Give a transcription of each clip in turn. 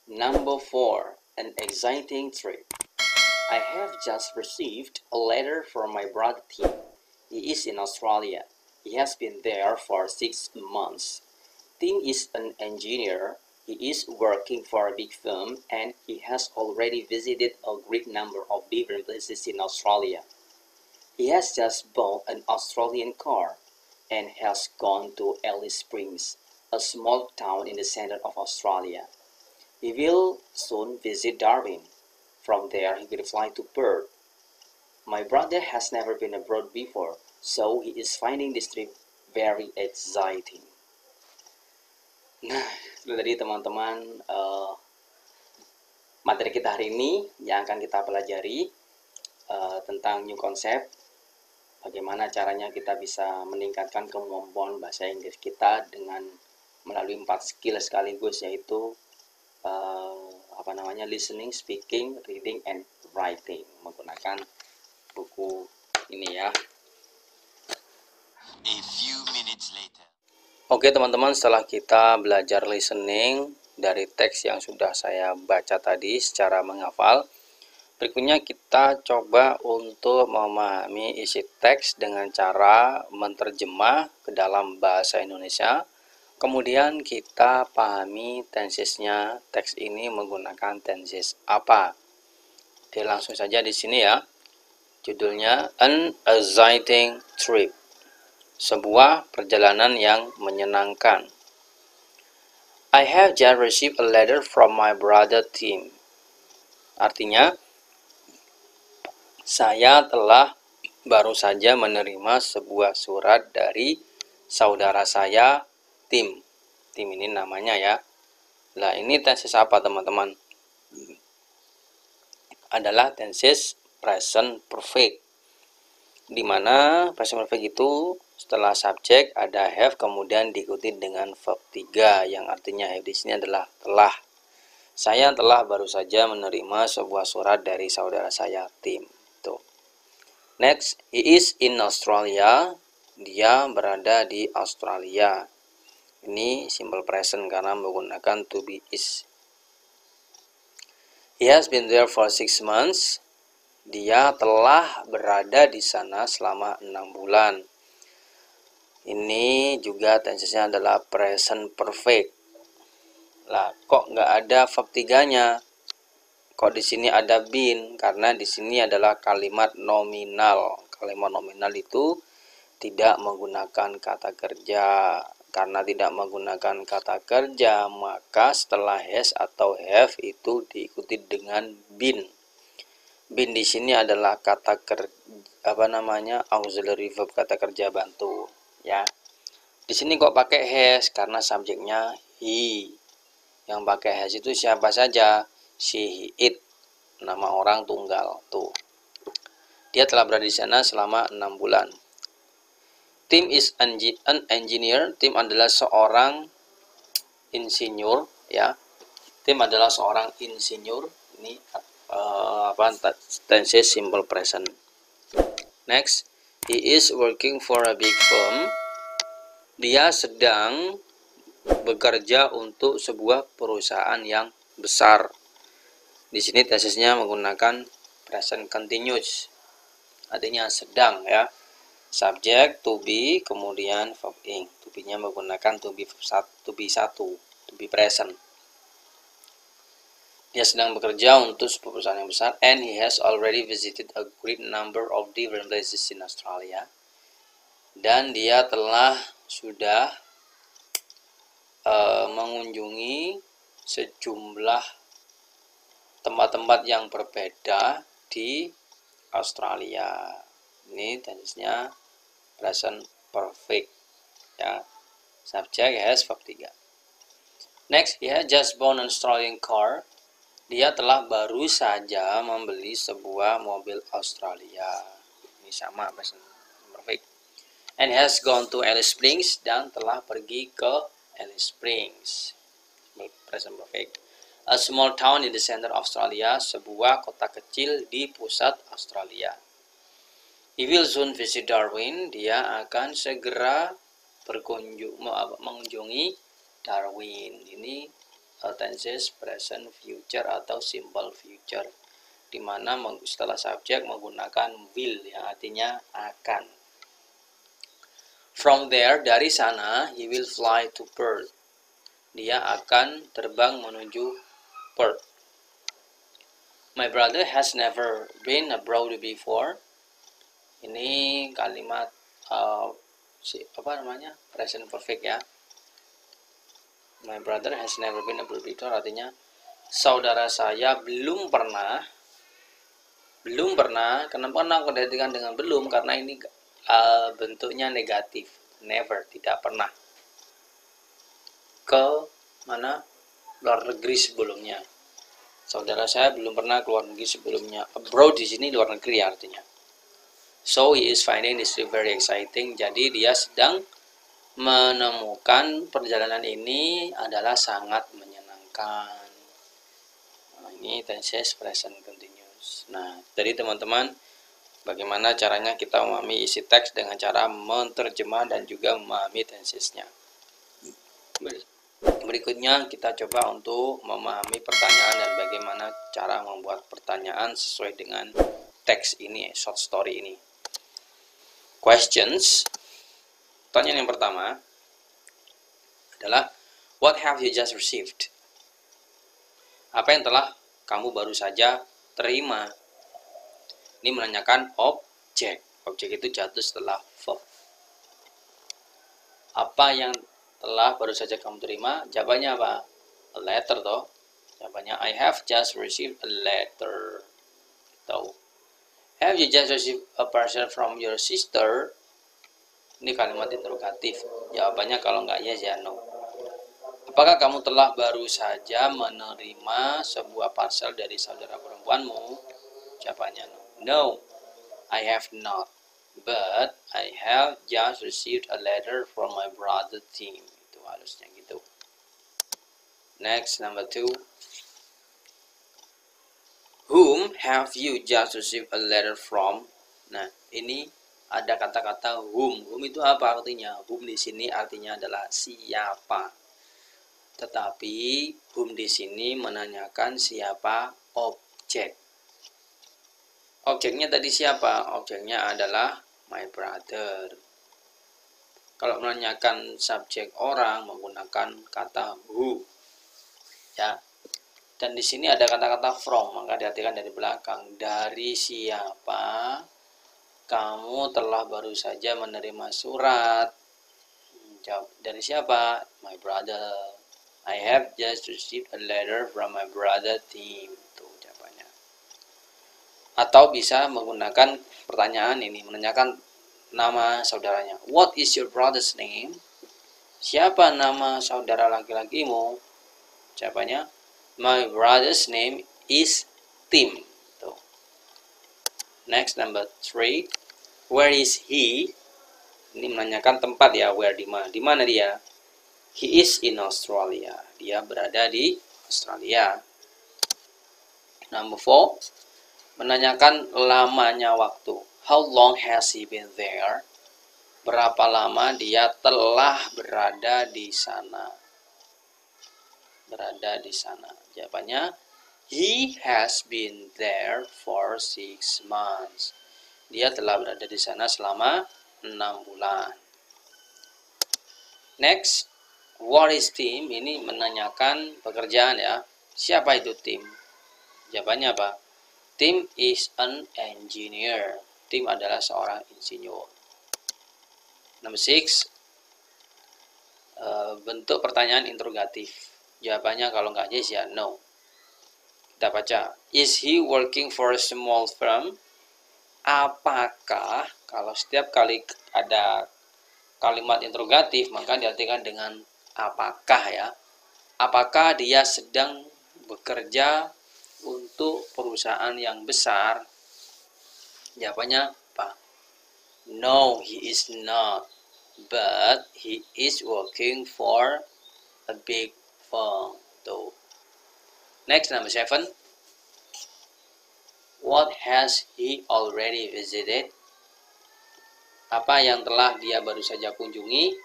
Number 4. An exciting trip. I have just received a letter from my brother Tim. He is in Australia. He has been there for 6 months. Tim is an engineer. He is working for a big firm and he has already visited a great number of different places in Australia. He has just bought an Australian car and has gone to Alice Springs, a small town in the center of Australia. He will soon visit Darwin. From there, he will fly to Perth. My brother has never been abroad before, so he is finding this trip very exciting. Nah, itu tadi teman-teman materi kita hari ini yang akan kita pelajari tentang new concept. Bagaimana caranya kita bisa meningkatkan kemampuan bahasa Inggris kita dengan melalui 4 skill sekaligus, yaitu listening, speaking, reading, and writing, menggunakan buku ini ya. A few minutes later. Oke teman-teman, setelah kita belajar listening dari teks yang sudah saya baca tadi secara menghafal, berikutnya kita coba untuk memahami isi teks dengan cara menerjemah ke dalam bahasa Indonesia. Kemudian kita pahami tensesnya teks ini menggunakan tenses apa. Oke, langsung saja di sini ya. Judulnya An Exciting Trip. Sebuah perjalanan yang menyenangkan. I have just received a letter from my brother Tim. Artinya, saya telah baru saja menerima sebuah surat dari saudara saya Tim. Tim ini namanya ya. Nah, ini tenses apa teman-teman? Adalah tenses present perfect. Dimana present perfect itu setelah subjek ada have, kemudian diikuti dengan verb 3 yang artinya have di sini adalah telah. Saya telah baru saja menerima sebuah surat dari saudara saya Tim. Tuh. Next, he is in Australia. Dia berada di Australia. Ini simple present karena menggunakan to be is. He has been there for 6 months. Dia telah berada di sana selama 6 bulan. Ini juga tensesnya adalah present perfect. Lah, kok nggak ada verb 3-nya? Kok di sini ada been? Karena di sini adalah kalimat nominal. Kalimat nominal itu tidak menggunakan kata kerja. Karena tidak menggunakan kata kerja, maka setelah has atau have itu diikuti dengan been. Been di sini adalah kata auxiliary verb, kata kerja bantu ya. Di sini kok pakai has? Karena subjeknya he. Yang pakai has itu siapa saja? Si, he, it, nama orang tunggal tuh. Dia telah berada di sana selama 6 bulan. Tim is an engineer. Tim adalah seorang insinyur ya. Tim adalah seorang insinyur. Ini tense simple present. Next, he is working for a big firm. Dia sedang bekerja untuk sebuah perusahaan yang besar. Di sini tensesnya menggunakan present continuous. Artinya sedang ya. Subjek to be, kemudian verb ing. To be-nya menggunakan to be 1, to be present. Dia sedang bekerja untuk sebuah perusahaan yang besar, and he has already visited a great number of different places in Australia. Dan dia sudah mengunjungi sejumlah tempat-tempat yang berbeda di Australia. Ini tensesnya present perfect ya. Subjek has verb 3. Next, he has just bought an Australian car. Dia telah baru saja membeli sebuah mobil Australia. Ini sama present perfect. And has gone to Alice Springs, dan telah pergi ke Alice Springs. Present perfect. A small town in the center of Australia, sebuah kota kecil di pusat Australia. He will soon visit Darwin. Dia akan segera mengunjungi Darwin. Ini tenses present future atau simple future, di mana setelah subjek menggunakan will yang artinya akan. From there, dari sana, he will fly to Perth. Dia akan terbang menuju Perth. My brother has never been abroad before. Ini kalimat present perfect ya. My brother has never been abroad before artinya saudara saya belum pernah. Kenapa aku identikan dengan belum? Karena ini bentuknya negatif. Never, tidak pernah ke mana luar negeri sebelumnya. Saudara saya belum pernah keluar negeri sebelumnya. Abroad di sini luar negeri artinya. So he is finding this trip very exciting. Jadi dia sedang menemukan perjalanan ini adalah sangat menyenangkan. Nah, ini tenses present continuous. Nah, jadi teman-teman, bagaimana caranya kita memahami isi teks dengan cara menerjemah dan juga memahami tensesnya. Berikutnya kita coba untuk memahami pertanyaan dan bagaimana cara membuat pertanyaan sesuai dengan teks ini, short story ini. Questions. Pertanyaan yang pertama adalah what have you just received? Apa yang telah kamu baru saja terima? Ini menanyakan objek. Objek itu jatuh setelah verb. Apa yang telah baru saja kamu terima? Jawabannya apa? A letter toh. Jawabannya I have just received a letter. Tahu. Have you just received a parcel from your sister? Ini kalimat interrogatif. Jawabannya kalau enggak yes ya no. Apakah kamu telah baru saja menerima sebuah parcel dari saudara perempuanmu? Jawabannya no. No, I have not. But I have just received a letter from my brother Tim. Itu harusnya gitu. Next, number 2. Whom have you just received a letter from? Nah, ini ada kata-kata whom. Whom itu apa artinya? Whom di sini artinya adalah siapa. Tetapi whom di sini menanyakan siapa objek. Objeknya tadi siapa? Objeknya adalah my brother. Kalau menanyakan subjek orang menggunakan kata who. Ya. Dan di sini ada kata-kata from, maka diartikan dari belakang. Dari siapa kamu telah baru saja menerima surat? Jawab, dari siapa? My brother. I have just received a letter from my brother Tim. Tuh jawabannya. Atau bisa menggunakan pertanyaan ini, menanyakan nama saudaranya. What is your brother's name? Siapa nama saudara laki-lakimu? Jawabannya, my brother's name is Tim. Tuh. Next, number 3. Where is he? Ini menanyakan tempat ya, where di mana? Di mana dia? He is in Australia. Dia berada di Australia. Number 4. Menanyakan lamanya waktu. How long has he been there? Berapa lama dia telah berada di sana? Berada di sana. Jawabannya, he has been there for 6 months. Dia telah berada di sana selama 6 bulan. Next, what is Tim? Ini menanyakan pekerjaan ya. Siapa itu Tim? Jawabannya apa? Tim is an engineer. Tim adalah seorang insinyur. Number 6, bentuk pertanyaan interrogatif. Jawabannya kalau nggak yes ya no. Kita baca. Is he working for a small firm? Apakah, kalau setiap kali ada kalimat interrogatif maka diartikan dengan apakah ya. Apakah dia sedang bekerja untuk perusahaan yang besar? Jawabannya apa? No, he is not. But he is working for a big firm. Tuh. Next, number 7. What has he already visited? Apa yang telah dia baru saja kunjungi?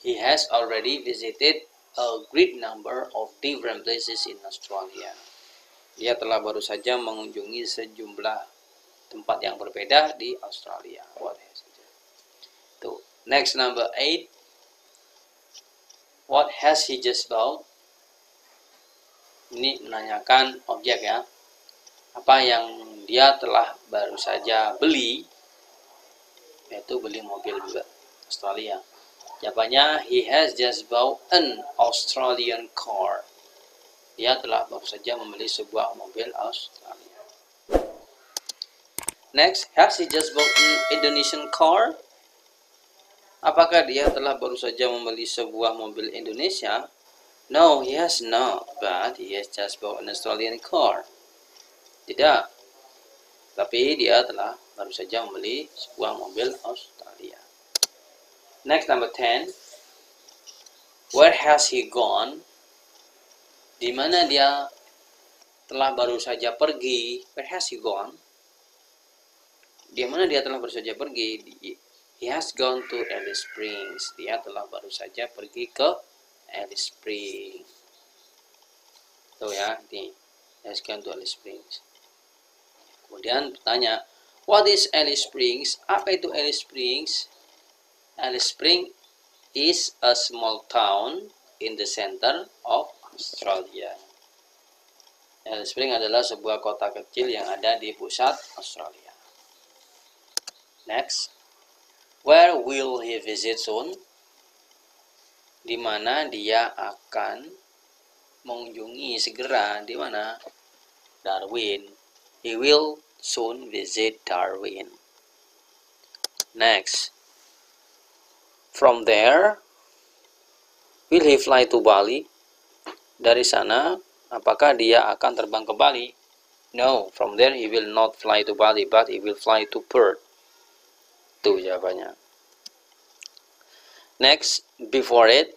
He has already visited a great number of different places in Australia. Dia telah baru saja mengunjungi sejumlah tempat yang berbeda di Australia. What has he just? Tuh. Next, number 8. What has he just bought? Ini menanyakan objek ya. Apa yang dia telah baru saja beli? Yaitu beli mobil juga Australia. Jawabannya, he has just bought an Australian car. Dia telah baru saja membeli sebuah mobil Australia. Next, has he just bought an Indonesian car? Apakah dia telah baru saja membeli sebuah mobil Indonesia? No, he has not, but he has just bought an Australian car. Tidak, tapi dia telah baru saja membeli sebuah mobil Australia. Next, number 10. Where has he gone? Di mana dia telah baru saja pergi? Where has he gone? Di mana dia telah baru saja pergi? He has gone to Alice Springs. Dia telah baru saja pergi ke Alice Springs. Tuh ya, ini. He has gone to Alice Springs. Kemudian bertanya, what is Alice Springs? Apa itu Alice Springs? Alice Springs is a small town in the center of Australia. Alice Springs adalah sebuah kota kecil yang ada di pusat Australia. Next, where will he visit soon? Di mana dia akan mengunjungi segera? Di mana? Darwin. He will soon visit Darwin. Next, from there, will he fly to Bali? Dari sana, apakah dia akan terbang ke Bali? No, from there he will not fly to Bali, but he will fly to Perth. Itu jawabannya. Next, before it,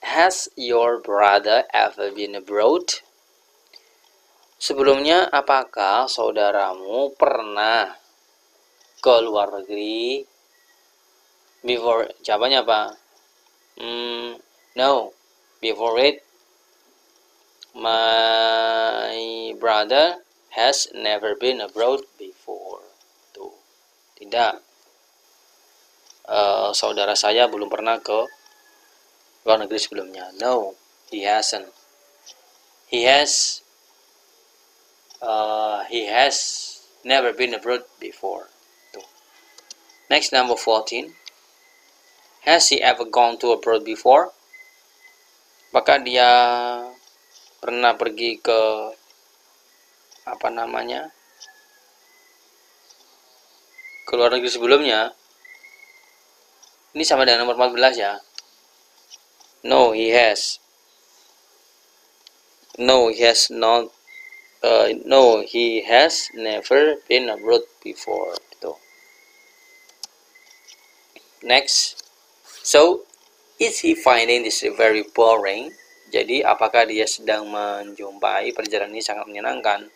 has your brother ever been abroad? Sebelumnya, apakah saudaramu pernah ke luar negeri? Before, jawabannya apa? No, before it, my brother has never been abroad before. Tuh, tidak. Saudara saya belum pernah ke luar negeri sebelumnya. No, he hasn't. He has never been abroad before. Tuh. Next, number 14. Has he ever gone to abroad before? Apakah dia pernah pergi ke ke luar negeri sebelumnya? Ini sama dengan nomor 14 ya. No, he has. No, he has not. No, he has never been abroad before. Gitu. Next. So, is he finding this very boring? Jadi, apakah dia sedang menjumpai perjalanan ini sangat menyenangkan?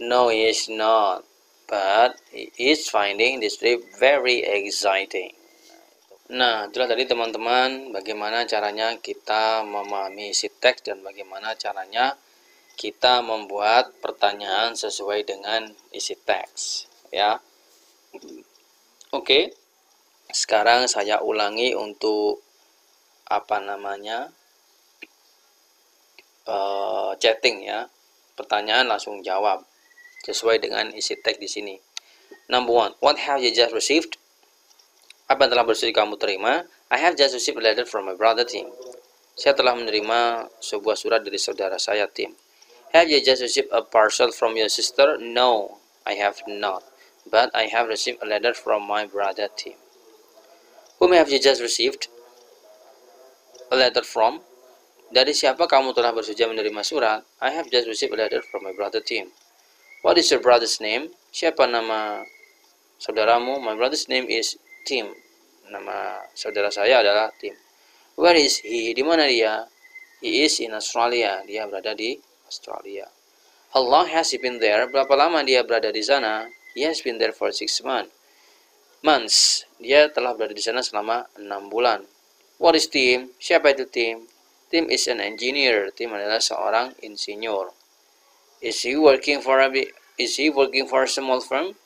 No, he is not. But he is finding this trip very exciting. Nah, itulah tadi teman-teman bagaimana caranya kita memahami isi teks dan bagaimana caranya kita membuat pertanyaan sesuai dengan isi teks, ya. Oke. Sekarang saya ulangi untuk chatting ya. Pertanyaan langsung jawab sesuai dengan isi teks di sini. Number 1, what have you just received? Apa yang telah baru saja kamu terima? I have just received a letter from my brother Tim. Saya telah menerima sebuah surat dari saudara saya Tim. Have you just received a parcel from your sister? No, I have not. But I have received a letter from my brother Tim. Whom have you just received a letter from? Dari siapa kamu telah baru saja menerima surat? I have just received a letter from my brother Tim. What is your brother's name? Siapa nama saudaramu? My brother's name is Tim. Nama saudara saya adalah Tim. Where is he? Di mana dia? He is in Australia. Dia berada di Australia. How long has he been there? Berapa lama dia berada di sana? He has been there for 6 months. Dia telah berada di sana selama 6 bulan. What is Tim? Siapa itu Tim? Tim is an engineer. Tim adalah seorang insinyur. Is he working for a small firm?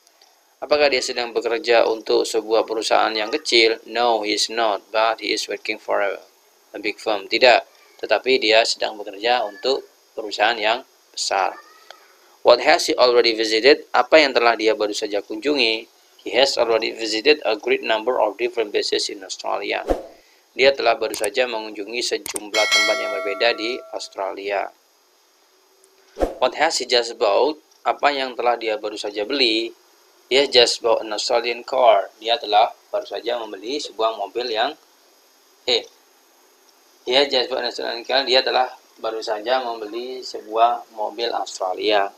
Apakah dia sedang bekerja untuk sebuah perusahaan yang kecil? No, he is not, but he is working for a big firm. Tidak, tetapi dia sedang bekerja untuk perusahaan yang besar. What has he already visited? Apa yang telah dia baru saja kunjungi? He has already visited a great number of different places in Australia. Dia telah baru saja mengunjungi sejumlah tempat yang berbeda di Australia. What has he just bought? Apa yang telah dia baru saja beli? He has just bought an Australian car. Dia telah baru saja membeli sebuah mobil yang He has just bought an Australian car. Dia telah baru saja membeli sebuah mobil Australia.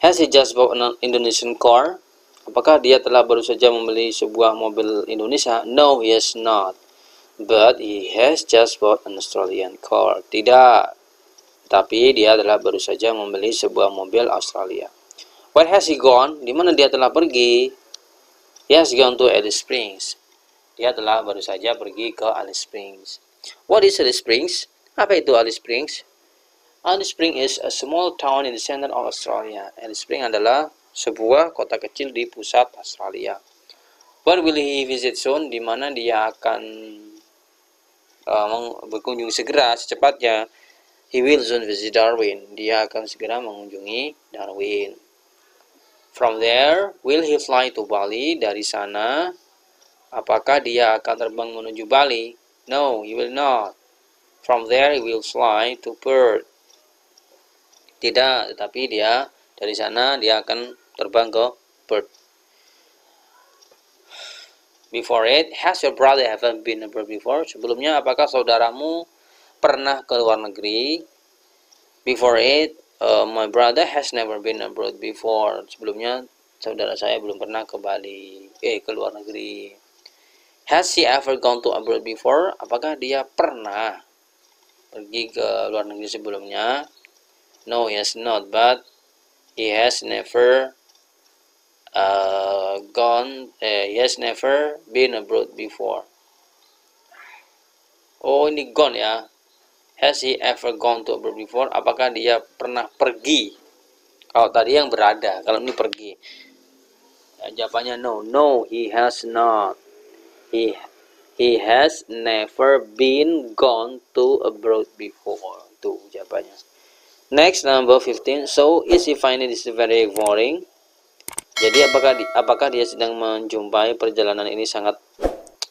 Has he just bought an Indonesian car? Apakah dia telah baru saja membeli sebuah mobil Indonesia? No, he has not. But he has just bought an Australian car. Tidak, tapi dia telah baru saja membeli sebuah mobil Australia. Where has he gone? Di mana dia telah pergi? He has gone to Alice Springs. Dia telah baru saja pergi ke Alice Springs. What is Alice Springs? Apa itu Alice Springs? Alice Springs is a small town in the center of Australia. Alice Springs adalah sebuah kota kecil di pusat Australia. Where will he visit soon? Di mana dia akan berkunjung segera, secepatnya? He will soon visit Darwin. Dia akan segera mengunjungi Darwin. From there, will he fly to Bali? Dari sana, apakah dia akan terbang menuju Bali? No, he will not. From there, he will fly to Perth. Tidak, tetapi dari sana dia akan terbang ke Perth. Before it, has your brother ever been abroad before? Sebelumnya, apakah saudaramu pernah ke luar negeri? Before it, my brother has never been abroad before. Sebelumnya, saudara saya belum pernah ke luar negeri. Has he ever gone to abroad before? Apakah dia pernah pergi ke luar negeri sebelumnya? No, he has not, but he has never he has never been abroad before. Oh, ini gone ya. Has he ever gone to abroad before? Apakah dia pernah pergi? Kalau tadi yang berada, kalau ini pergi. Ya, jawabannya no. No, he has not. He has never been gone to abroad before. Tuh jawabannya. Next, number 15. So, is he finding this very boring? Jadi, apakah dia sedang menjumpai perjalanan ini sangat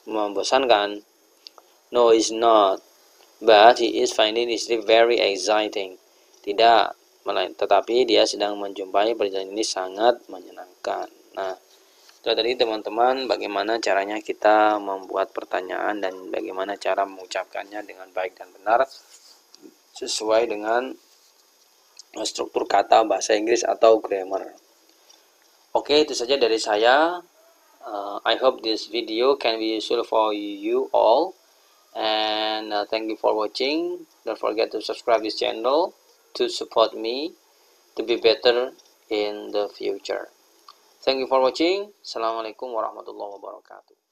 membosankan? No, he's not. But he is finding this very exciting. Tidak, tetapi dia sedang menjumpai perjalanan ini sangat menyenangkan. Nah, itu tadi teman-teman bagaimana caranya kita membuat pertanyaan dan bagaimana cara mengucapkannya dengan baik dan benar sesuai dengan struktur kata bahasa Inggris atau grammar. Oke, itu saja dari saya. I hope this video can be useful for you all. And thank you for watching. Don't forget to subscribe this channel to support me to be better in the future. Thank you for watching. Assalamualaikum warahmatullahi wabarakatuh.